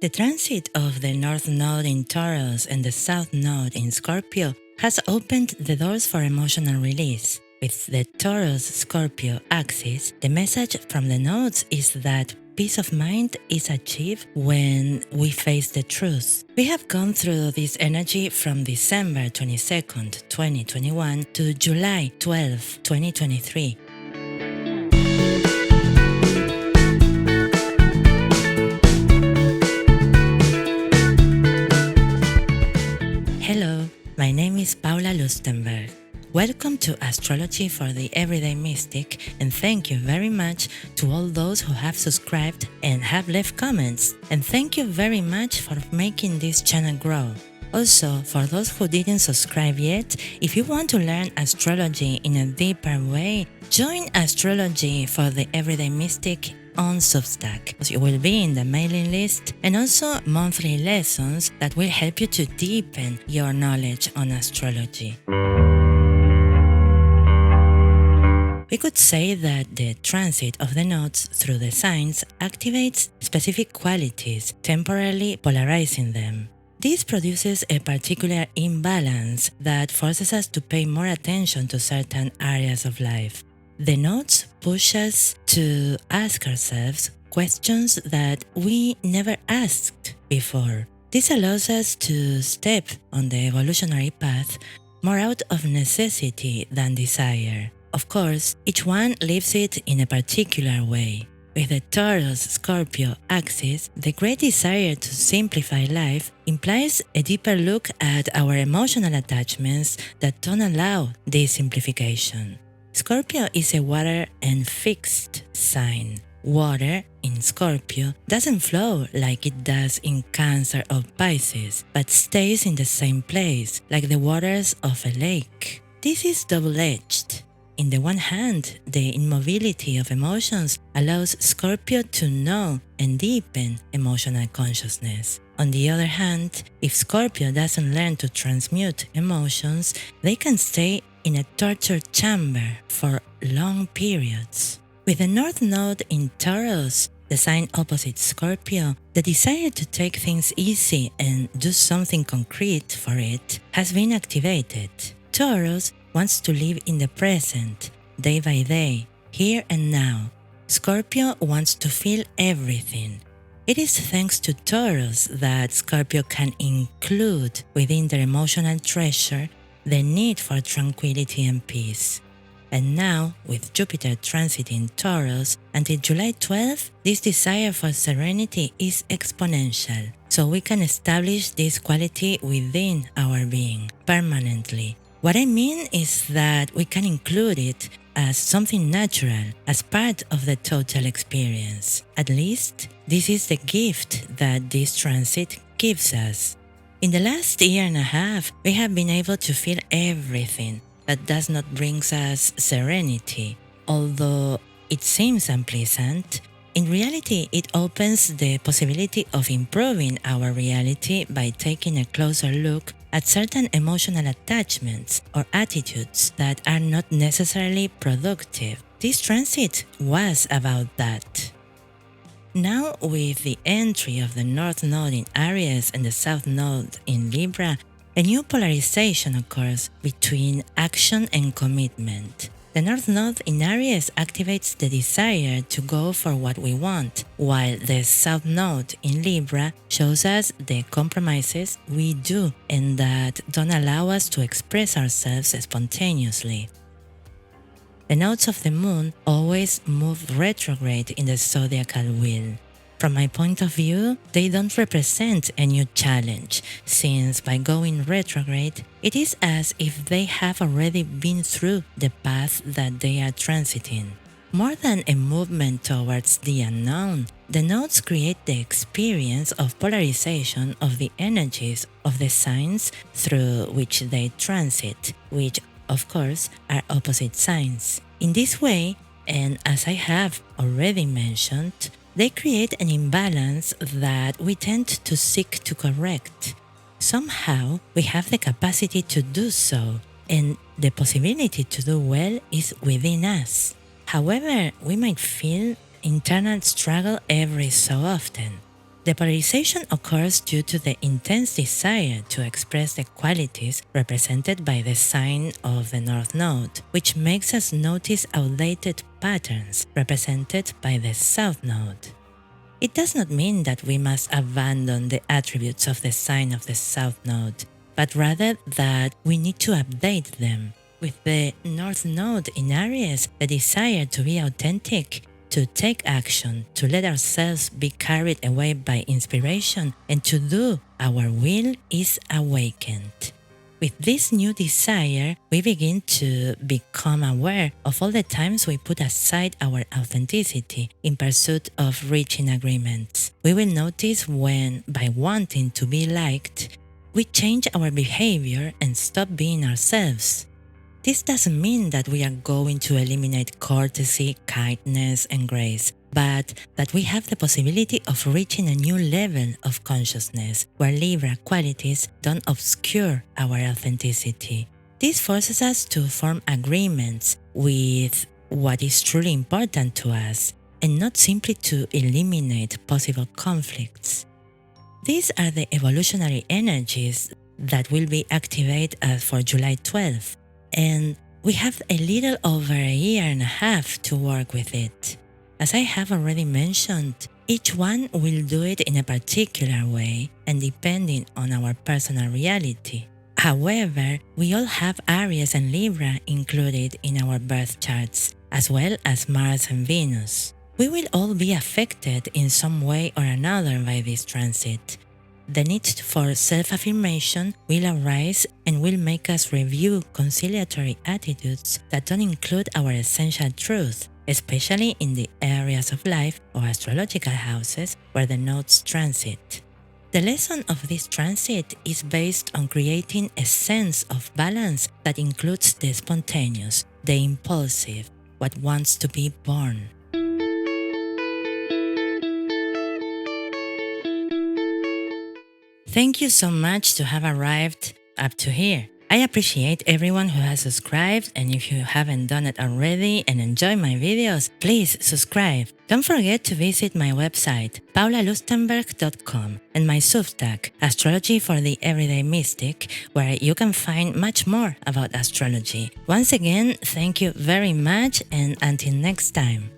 The transit of the North Node in Taurus and the South Node in Scorpio has opened the doors for emotional release. With the Taurus-Scorpio axis, the message from the nodes is that peace of mind is achieved when we face the truth. We have gone through this energy from December 22nd, 2021 to July 12, 2023. Hello, my name is Paula Lustenberg. Welcome to Astrology for the Everyday Mystic, and thank you very much to all those who have subscribed and have left comments. And thank you very much for making this channel grow. Also, for those who didn't subscribe yet, if you want to learn astrology in a deeper way, join Astrology for the Everyday Mystic on Substack. You will be in the mailing list, and also monthly lessons that will help you to deepen your knowledge on astrology. We could say that the transit of the nodes through the signs activates specific qualities, temporarily polarizing them. This produces a particular imbalance that forces us to pay more attention to certain areas of life. The nodes push us to ask ourselves questions that we never asked before. This allows us to step on the evolutionary path more out of necessity than desire. Of course, each one lives it in a particular way. With the Taurus-Scorpio axis, the great desire to simplify life implies a deeper look at our emotional attachments that don't allow this simplification. Scorpio is a water and fixed sign. Water in Scorpio doesn't flow like it does in Cancer or Pisces, but stays in the same place, like the waters of a lake. This is double-edged. In the one hand, the immobility of emotions allows Scorpio to know and deepen emotional consciousness. On the other hand, if Scorpio doesn't learn to transmute emotions, they can stay in a torture chamber for long periods. With the North Node in Taurus, the sign opposite Scorpio, the desire to take things easy and do something concrete for it has been activated. Taurus wants to live in the present, day by day, here and now. Scorpio wants to feel everything. It is thanks to Taurus that Scorpio can include within their emotional treasure the need for tranquility and peace. And now, with Jupiter transiting Taurus, until July 12, this desire for serenity is exponential, so we can establish this quality within our being, permanently. What I mean is that we can include it as something natural, as part of the total experience. At least, this is the gift that this transit gives us. In the last year and a half, we have been able to feel everything that does not bring us serenity. Although it seems unpleasant, in reality it opens the possibility of improving our reality by taking a closer look at certain emotional attachments or attitudes that are not necessarily productive. This transit was about that. Now, with the entry of the North Node in Aries and the South Node in Libra, a new polarization occurs between action and commitment. The North Node in Aries activates the desire to go for what we want, while the South Node in Libra shows us the compromises we do and that don't allow us to express ourselves spontaneously. The nodes of the moon always move retrograde in the zodiacal wheel. From my point of view, they don't represent a new challenge, since by going retrograde, it is as if they have already been through the path that they are transiting. More than a movement towards the unknown, the nodes create the experience of polarization of the energies of the signs through which they transit, which, of course, are opposite signs. In this way, and as I have already mentioned, they create an imbalance that we tend to seek to correct. Somehow, we have the capacity to do so, and the possibility to do well is within us. However, we might feel internal struggle every so often. The polarization occurs due to the intense desire to express the qualities represented by the sign of the North Node, which makes us notice outdated patterns represented by the South Node. It does not mean that we must abandon the attributes of the sign of the South Node, but rather that we need to update them. With the North Node in Aries, the desire to be authentic, to take action, to let ourselves be carried away by inspiration, and to do our will is awakened. With this new desire, we begin to become aware of all the times we put aside our authenticity in pursuit of reaching agreements. We will notice when, by wanting to be liked, we change our behavior and stop being ourselves. This doesn't mean that we are going to eliminate courtesy, kindness, and grace, but that we have the possibility of reaching a new level of consciousness where Libra qualities don't obscure our authenticity. This forces us to form agreements with what is truly important to us and not simply to eliminate possible conflicts. These are the evolutionary energies that will be activated for July 12th, and we have a little over a year and a half to work with it. As I have already mentioned, each one will do it in a particular way and depending on our personal reality. However, we all have Aries and Libra included in our birth charts, as well as Mars and Venus. We will all be affected in some way or another by this transit. The need for self-affirmation will arise and will make us review conciliatory attitudes that don't include our essential truth, especially in the areas of life or astrological houses where the nodes transit. The lesson of this transit is based on creating a sense of balance that includes the spontaneous, the impulsive, what wants to be born. Thank you so much to have arrived up to here. I appreciate everyone who has subscribed, and if you haven't done it already and enjoy my videos, please subscribe. Don't forget to visit my website, paulalustenberg.com, and my Substack, Astrology for the Everyday Mystic, where you can find much more about astrology. Once again, thank you very much, and until next time.